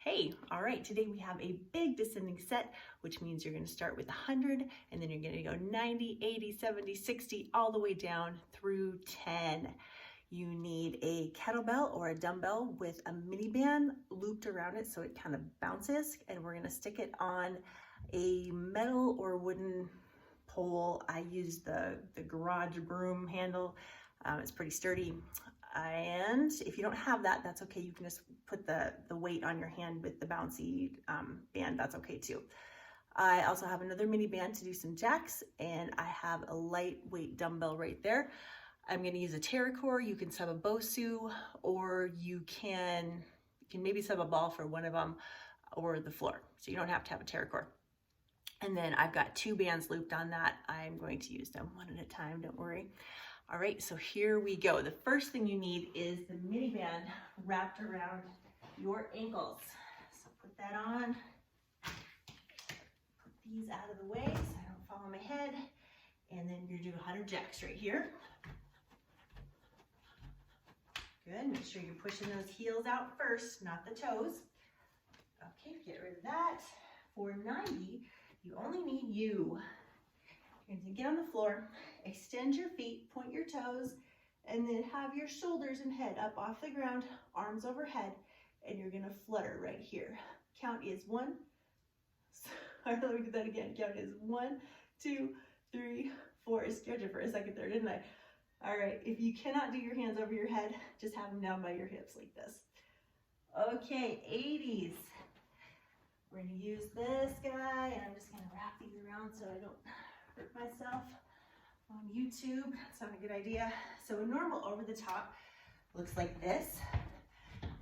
Hey, all right, today we have a big descending set, which means you're gonna start with 100, and then you're gonna go 90, 80, 70, 60, all the way down through 10. You need a kettlebell or a dumbbell with a mini band looped around it so it kind of bounces, and we're gonna stick it on a metal or wooden pole. I use the garage broom handle. It's pretty sturdy. And if you don't have that, that's okay. You can just put the weight on your hand with the bouncy band. That's okay too. I also have another mini band to do some jacks, and I have a lightweight dumbbell right there. I'm going to use a TerraCore. You can sub a BOSU, or you can maybe sub a ball for one of them, or the floor. So you don't have to have a TerraCore. And then I've got two bands looped on that. I'm going to use them one at a time, don't worry. All right, so here we go. The first thing you need is the mini band wrapped around your ankles. So put that on. Put these out of the way so I don't fall on my head. And then you're doing 100 jacks right here. Good, make sure you're pushing those heels out first, not the toes. Okay, get rid of that. For 90, you only need you. You're going to get on the floor, extend your feet, point your toes, and then have your shoulders and head up off the ground, arms overhead, and you're going to flutter right here. Count is 1. Sorry, let me do that again. Count is 1, 2, 3, 4. Stretch it for a second there, didn't I? All right, if you cannot do your hands over your head, just have them down by your hips like this. Okay, 80s. We're going to use this guy, and I'm just going to wrap these around so I don't hurt myself on YouTube. It's not a good idea. So a normal over the top looks like this.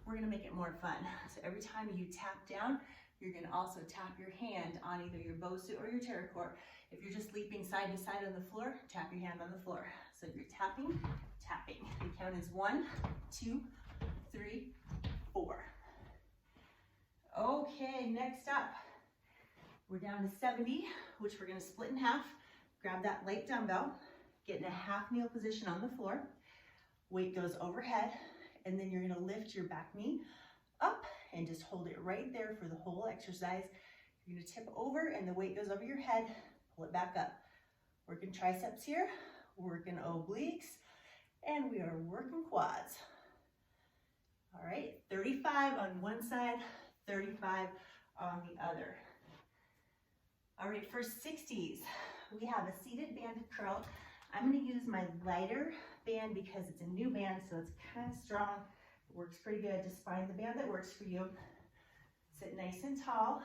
We're gonna make it more fun. So every time you tap down, you're gonna also tap your hand on either your BOSU or your TerraCore. If you're just leaping side to side on the floor, tap your hand on the floor. So you're tapping, tapping. The count is 1, 2, 3, 4. Okay, next up, we're down to 70, which we're gonna split in half. Grab that light dumbbell, get in a half kneel position on the floor. Weight goes overhead, and then you're gonna lift your back knee up and just hold it right there for the whole exercise. You're gonna tip over and the weight goes over your head, pull it back up. Working triceps here, working obliques, and we are working quads. All right, 35 on one side, 35 on the other. All right, for 60s, we have a seated banded curl. I'm going to use my lighter band because it's a new band, so it's kind of strong. It works pretty good. Just find the band that works for you. Sit nice and tall,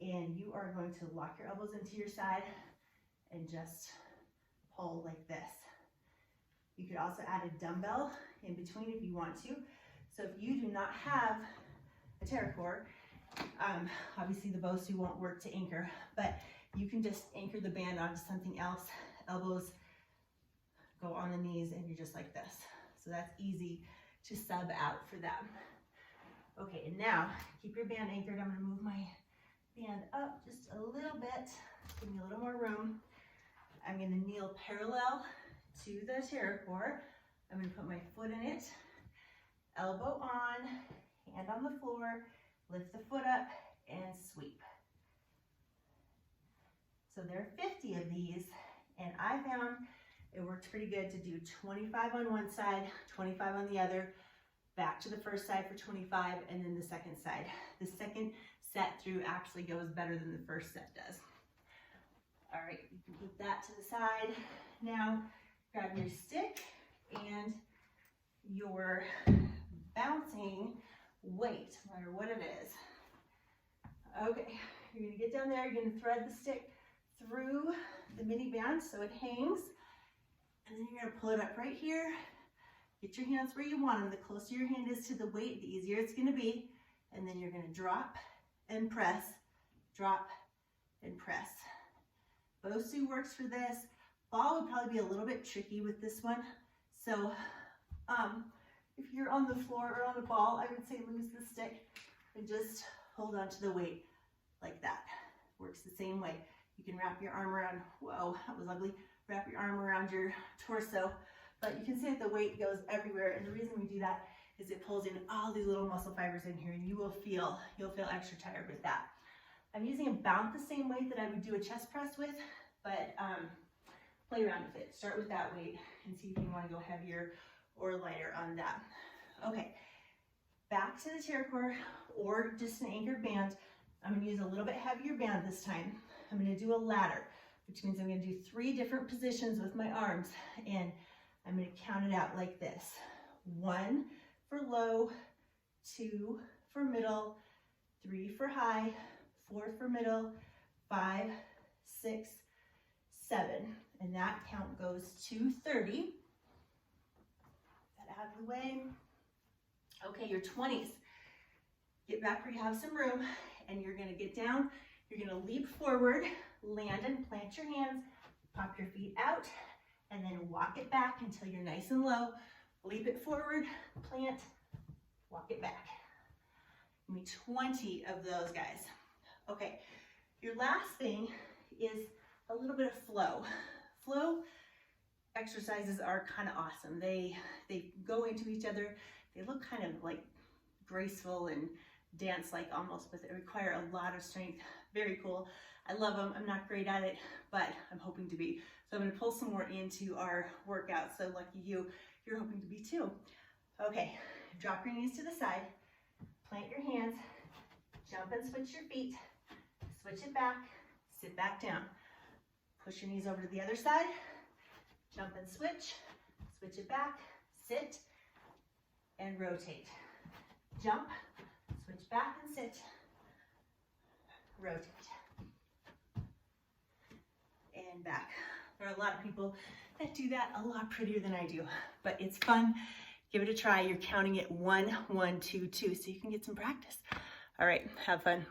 and you are going to lock your elbows into your side and just pull like this. You could also add a dumbbell in between if you want to. So if you do not have a TerraCore, obviously the BOSU won't work to anchor, but you can just anchor the band onto something else. Elbows go on the knees and you're just like this. So that's easy to sub out for them. Okay, and now keep your band anchored. I'm gonna move my band up just a little bit, give me a little more room. I'm gonna kneel parallel to the TerraCore. I'm gonna put my foot in it, elbow on, hand on the floor, lift the foot up and sweep. So there are 50 of these, and I found it works pretty good to do 25 on one side, 25 on the other, back to the first side for 25, and then the second side. The second set through actually goes better than the first set does. All right, you can put that to the side. Now, grab your stick and your bouncing weight, no matter what it is. Okay, you're gonna get down there, you're gonna thread the stick through the mini band so it hangs, and then you're gonna pull it up right here. Get your hands where you want them. The closer your hand is to the weight, the easier it's gonna be. And then you're gonna drop and press, drop and press. BOSU works for this. Ball would probably be a little bit tricky with this one. So if you're on the floor or on a ball, I would say lose the stick and just hold on to the weight like that. Works the same way. You can wrap your arm around, whoa, that was ugly. Wrap your arm around your torso, but you can see that the weight goes everywhere. And the reason we do that is it pulls in all these little muscle fibers in here, and you'll feel extra tired with that. I'm using about the same weight that I would do a chest press with, but play around with it. Start with that weight and see if you want to go heavier or lighter on that. Okay, back to the TerraCore or just an anchored band. I'm going to use a little bit heavier band this time. I'm going to do a ladder, which means I'm going to do 3 different positions with my arms, and I'm going to count it out like this. 1 for low, 2 for middle, 3 for high, 4 for middle, 5, 6, 7. And that count goes to 30. That out of the way. Okay, your 20s. Get back where you have some room, and you're going to get down. You're going to leap forward, land and plant your hands, pop your feet out, and then walk it back until you're nice and low. Leap it forward, plant, walk it back. Give me 20 of those, guys. Okay, your last thing is a little bit of flow. Flow exercises are kind of awesome. They go into each other. They look kind of like graceful and dance-like almost, but they require a lot of strength. Very cool. I love them. I'm not great at it, but I'm hoping to be. So I'm going to pull some more into our workout. So lucky you, you're hoping to be too. Okay, drop your knees to the side, plant your hands, jump and switch your feet, switch it back, sit back down. Push your knees over to the other side, jump and switch it back, sit, and rotate. Jump, switch back and sit, rotate, and back. There are a lot of people that do that a lot prettier than I do, but it's fun. Give it a try. You're counting it 1, 1, 2, 2, so you can get some practice. All right, have fun.